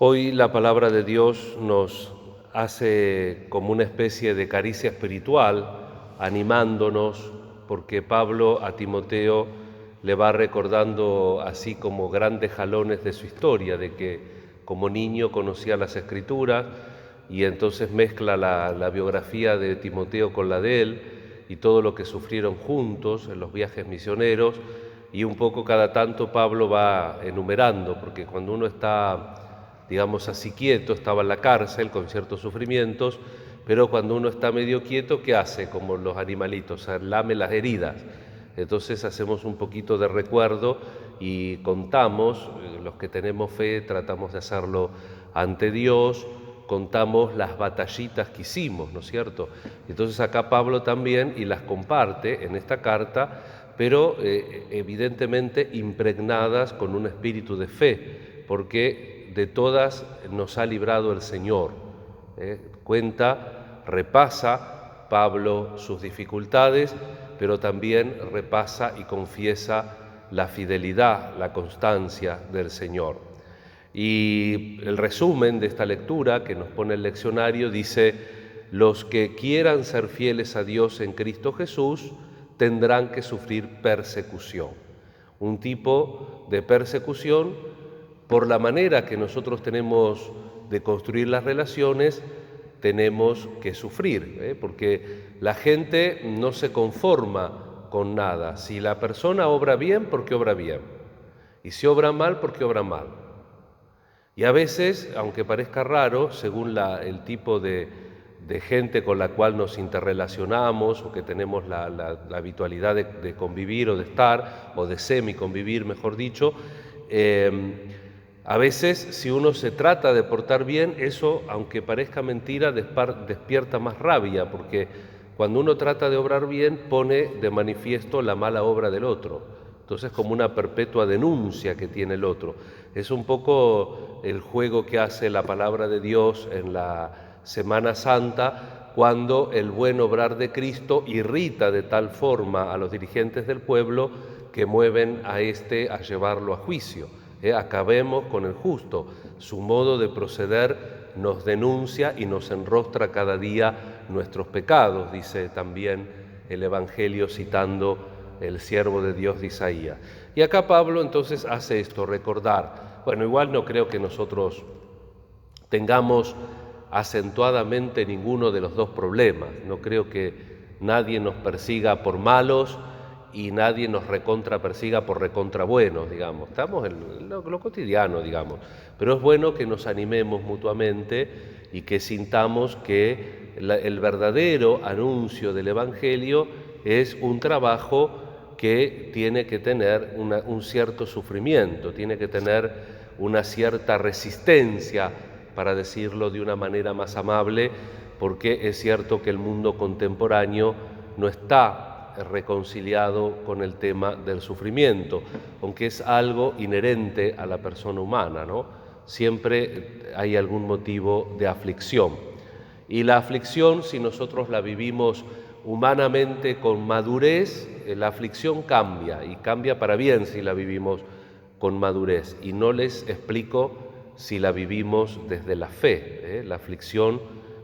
Hoy la palabra de Dios nos hace como una especie de caricia espiritual, animándonos, porque Pablo a Timoteo le va recordando así como grandes jalones de su historia, de que como niño conocía las Escrituras y entonces mezcla la biografía de Timoteo con la de él y todo lo que sufrieron juntos en los viajes misioneros, y un poco cada tanto Pablo va enumerando, porque cuando uno está, digamos así, quieto, estaba en la cárcel con ciertos sufrimientos, pero cuando uno está medio quieto, ¿qué hace? Como los animalitos, lame las heridas. Entonces hacemos un poquito de recuerdo y contamos, los que tenemos fe tratamos de hacerlo ante Dios, contamos las batallitas que hicimos, ¿no es cierto? Entonces acá Pablo también, y las comparte en esta carta, pero evidentemente impregnadas con un espíritu de fe, porque de todas nos ha librado el Señor. Repasa Pablo sus dificultades, pero también repasa y confiesa la fidelidad, la constancia del Señor. Y el resumen de esta lectura que nos pone el leccionario dice: los que quieran ser fieles a Dios en Cristo Jesús tendrán que sufrir persecución. Un tipo de persecución por la manera que nosotros tenemos de construir las relaciones, tenemos que sufrir, porque la gente no se conforma con nada. Si la persona obra bien, porque obra bien. Y si obra mal, porque obra mal. Y a veces, aunque parezca raro, según el tipo de gente con la cual nos interrelacionamos o que tenemos la habitualidad de convivir o de estar, o de semi-convivir, mejor dicho, a veces si uno se trata de portar bien, eso, aunque parezca mentira, despierta más rabia, porque cuando uno trata de obrar bien, pone de manifiesto la mala obra del otro. Entonces, como una perpetua denuncia que tiene el otro. Es un poco el juego que hace la palabra de Dios en la Semana Santa, cuando el buen obrar de Cristo irrita de tal forma a los dirigentes del pueblo que mueven a llevarlo a juicio. Acabemos con el justo. Su modo de proceder nos denuncia y nos enrostra cada día nuestros pecados, dice también el Evangelio citando el siervo de Dios de Isaías. Y acá Pablo entonces hace esto, recordar. Bueno, igual no creo que nosotros tengamos acentuadamente ninguno de los dos problemas. No creo que nadie nos persiga por malos y nadie nos persiga por recontra buenos, digamos. Estamos en lo cotidiano, digamos. Pero es bueno que nos animemos mutuamente y que sintamos que el verdadero anuncio del Evangelio es un trabajo que tiene que tener un cierto sufrimiento, tiene que tener una cierta resistencia, para decirlo de una manera más amable, porque es cierto que el mundo contemporáneo no está reconciliado con el tema del sufrimiento, aunque es algo inherente a la persona humana, ¿no? Siempre hay algún motivo de aflicción. Y la aflicción, si nosotros la vivimos humanamente con madurez, la aflicción cambia, y cambia para bien si la vivimos con madurez. Y no les explico si la vivimos desde la fe. La aflicción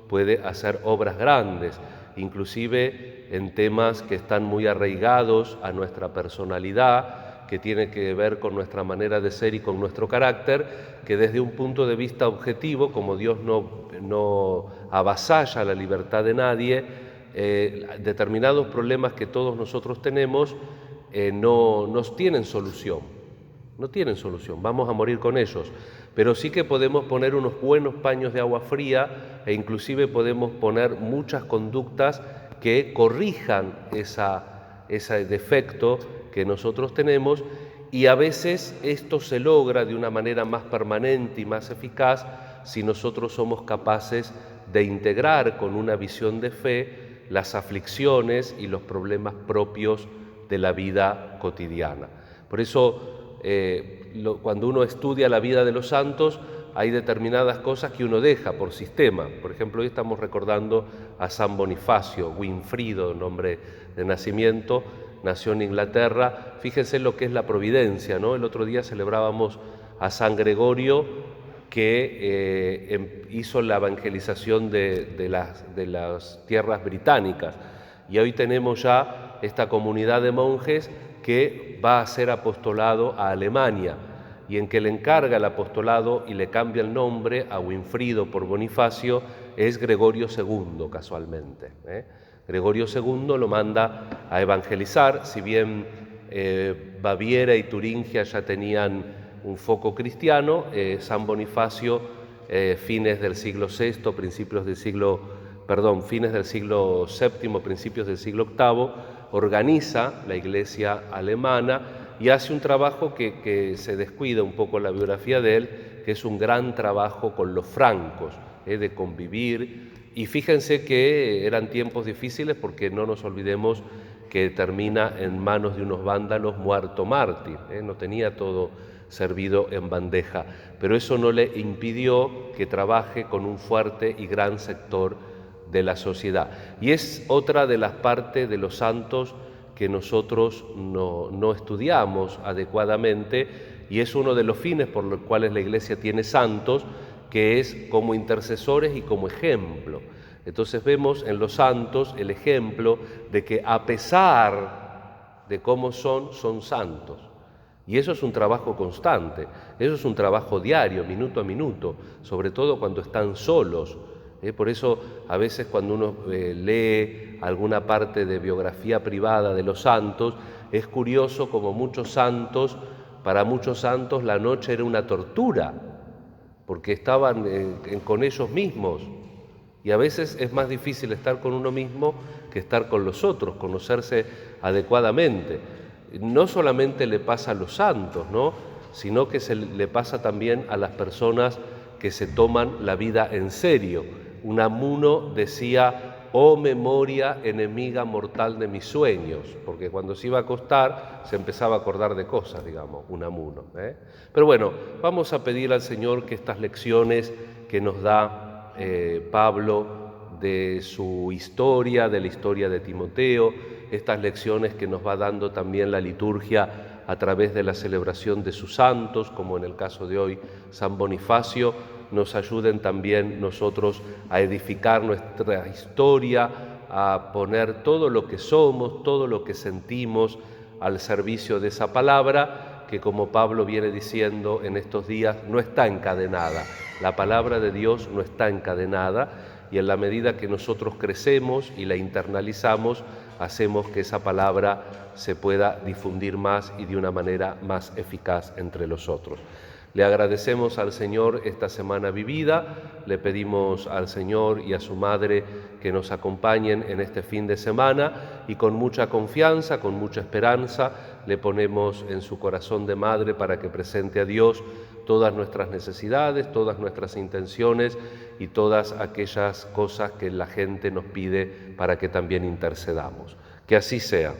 puede hacer obras grandes, inclusive en temas que están muy arraigados a nuestra personalidad, que tiene que ver con nuestra manera de ser y con nuestro carácter, que desde un punto de vista objetivo, como Dios no avasalla la libertad de nadie, determinados problemas que todos nosotros tenemos no nos tienen solución, vamos a morir con ellos, pero sí que podemos poner unos buenos paños de agua fría e inclusive podemos poner muchas conductas que corrijan ese defecto que nosotros tenemos, y a veces esto se logra de una manera más permanente y más eficaz si nosotros somos capaces de integrar con una visión de fe las aflicciones y los problemas propios de la vida cotidiana. Por eso, cuando uno estudia la vida de los santos, hay determinadas cosas que uno deja por sistema. Por ejemplo, hoy estamos recordando a San Bonifacio, Winfrido, nombre de nacimiento, nació en Inglaterra. Fíjense lo que es la providencia, ¿no? El otro día celebrábamos a San Gregorio, que hizo la evangelización de las tierras británicas. Y hoy tenemos ya esta comunidad de monjes que va a hacer apostolado a Alemania, y en que le encarga el apostolado y le cambia el nombre a Winfrido por Bonifacio es Gregorio II, casualmente. Gregorio II lo manda a evangelizar, si bien Baviera y Turingia ya tenían un foco cristiano, San Bonifacio, fines del siglo VI, fines del siglo VII, principios del siglo VIII, organiza la iglesia alemana y hace un trabajo que se descuida un poco la biografía de él, que es un gran trabajo con los francos, de convivir. Y fíjense que eran tiempos difíciles, porque no nos olvidemos que termina en manos de unos vándalos muerto mártir, no tenía todo servido en bandeja, pero eso no le impidió que trabaje con un fuerte y gran sector de la sociedad. Y es otra de las partes de los santos que nosotros no estudiamos adecuadamente, y es uno de los fines por los cuales la Iglesia tiene santos, que es como intercesores y como ejemplo. Entonces vemos en los santos el ejemplo de que a pesar de cómo son santos. Y eso es un trabajo constante, eso es un trabajo diario, minuto a minuto, sobre todo cuando están solos. Por eso a veces cuando uno lee alguna parte de biografía privada de los santos, es curioso como para muchos santos la noche era una tortura, porque estaban con ellos mismos. Y a veces es más difícil estar con uno mismo que estar con los otros, conocerse adecuadamente. No solamente le pasa a los santos, sino que le pasa también a las personas que se toman la vida en serio. Unamuno decía: oh memoria enemiga mortal de mis sueños, porque cuando se iba a acostar se empezaba a acordar de cosas, Unamuno. Pero bueno, vamos a pedir al Señor que estas lecciones que nos da Pablo de su historia, de la historia de Timoteo, estas lecciones que nos va dando también la liturgia a través de la celebración de sus santos, como en el caso de hoy San Bonifacio, nos ayuden también nosotros a edificar nuestra historia, a poner todo lo que somos, todo lo que sentimos al servicio de esa palabra, que como Pablo viene diciendo en estos días, no está encadenada. La palabra de Dios no está encadenada, y en la medida que nosotros crecemos y la internalizamos, hacemos que esa palabra se pueda difundir más y de una manera más eficaz entre los otros. Le agradecemos al Señor esta semana vivida, le pedimos al Señor y a su Madre que nos acompañen en este fin de semana, y con mucha confianza, con mucha esperanza, le ponemos en su corazón de Madre para que presente a Dios todas nuestras necesidades, todas nuestras intenciones y todas aquellas cosas que la gente nos pide para que también intercedamos. Que así sea.